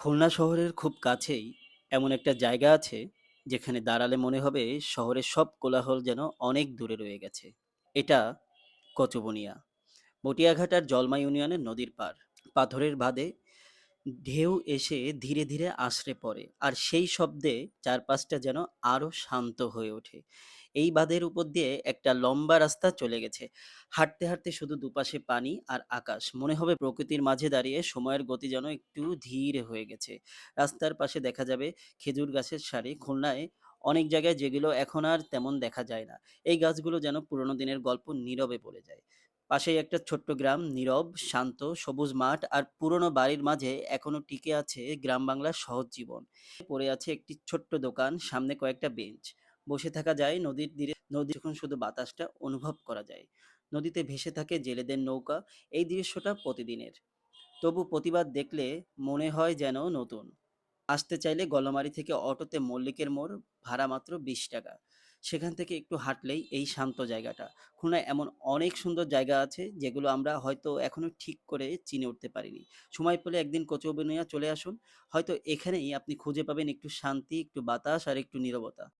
খুলনা শহরের খুব কাছেই এমন একটা জায়গা আছে যেখানে দাঁড়ালে মনে হবে শহরের সব কোলাহল যেন অনেক দূরে রয়ে গেছে। এটা কচুবনিয়া, মটিয়াঘাটার জলমা ইউনিয়নের নদীর পার। পাথরের বাঁধে ঢেউ এসে ধীরে ধীরে আছড়ে পড়ে আর সেই শব্দে চারপাশটা যেন আরো শান্ত হয়ে ওঠে। এই বাঁধের উপর দিয়ে একটা লম্বা রাস্তা চলে গেছে। হাঁটতে হাঁটতে শুধু দুপাশে পানি আর আকাশ, মনে হবে প্রকৃতির মাঝে দাঁড়িয়ে সময়ের গতি যেন একটু ধীর হয়ে গেছে। রাস্তার পাশে দেখা যাবে খেজুর গাছের সারি, খুলনায় অনেক জায়গায় যেগুলো এখন আর তেমন দেখা যায় না। এই গাছগুলো যেন পুরোনো দিনের গল্প নীরবে বলে যায়। পাশেই একটা ছোট্ট গ্রাম, নীরব, শান্ত, সবুজ মাঠ আর পুরনো বাড়ির মাঝে এখনো টিকে আছে গ্রাম বাংলার সহজ জীবন। পড়ে আছে একটি ছোট্ট দোকান, সামনে কয়েকটা বেঞ্চ। বসে থাকা যায় নদীর তীরে, নদী যখন শুধু বাতাসটা অনুভব করা যায়। নদীতে ভেসে থাকে জেলেদের নৌকা। এই দৃশ্যটা প্রতিদিনের। তবু প্রতিবার দেখলে মনে হয় যেন নতুন। আসতে চাইলে গল্লামারী থেকে অটোতে মল্লিকের মোড়, ভাড়া মাত্র ২০ টাকা। সেখান থেকে একটু হাঁটলেই এই শান্ত জায়গাটা। খুলনায় এমন অনেক সুন্দর জায়গা আছে যেগুলো আমরা হয়তো এখনো ঠিক করে চিনে উঠতে পারিনি। সময় পেলে একদিন কোচবিহার চলে আসুন। হয়তো এখানেই আপনি খুঁজে পাবেন একটু শান্তি, একটু বাতাস আর একটু নীরবতা।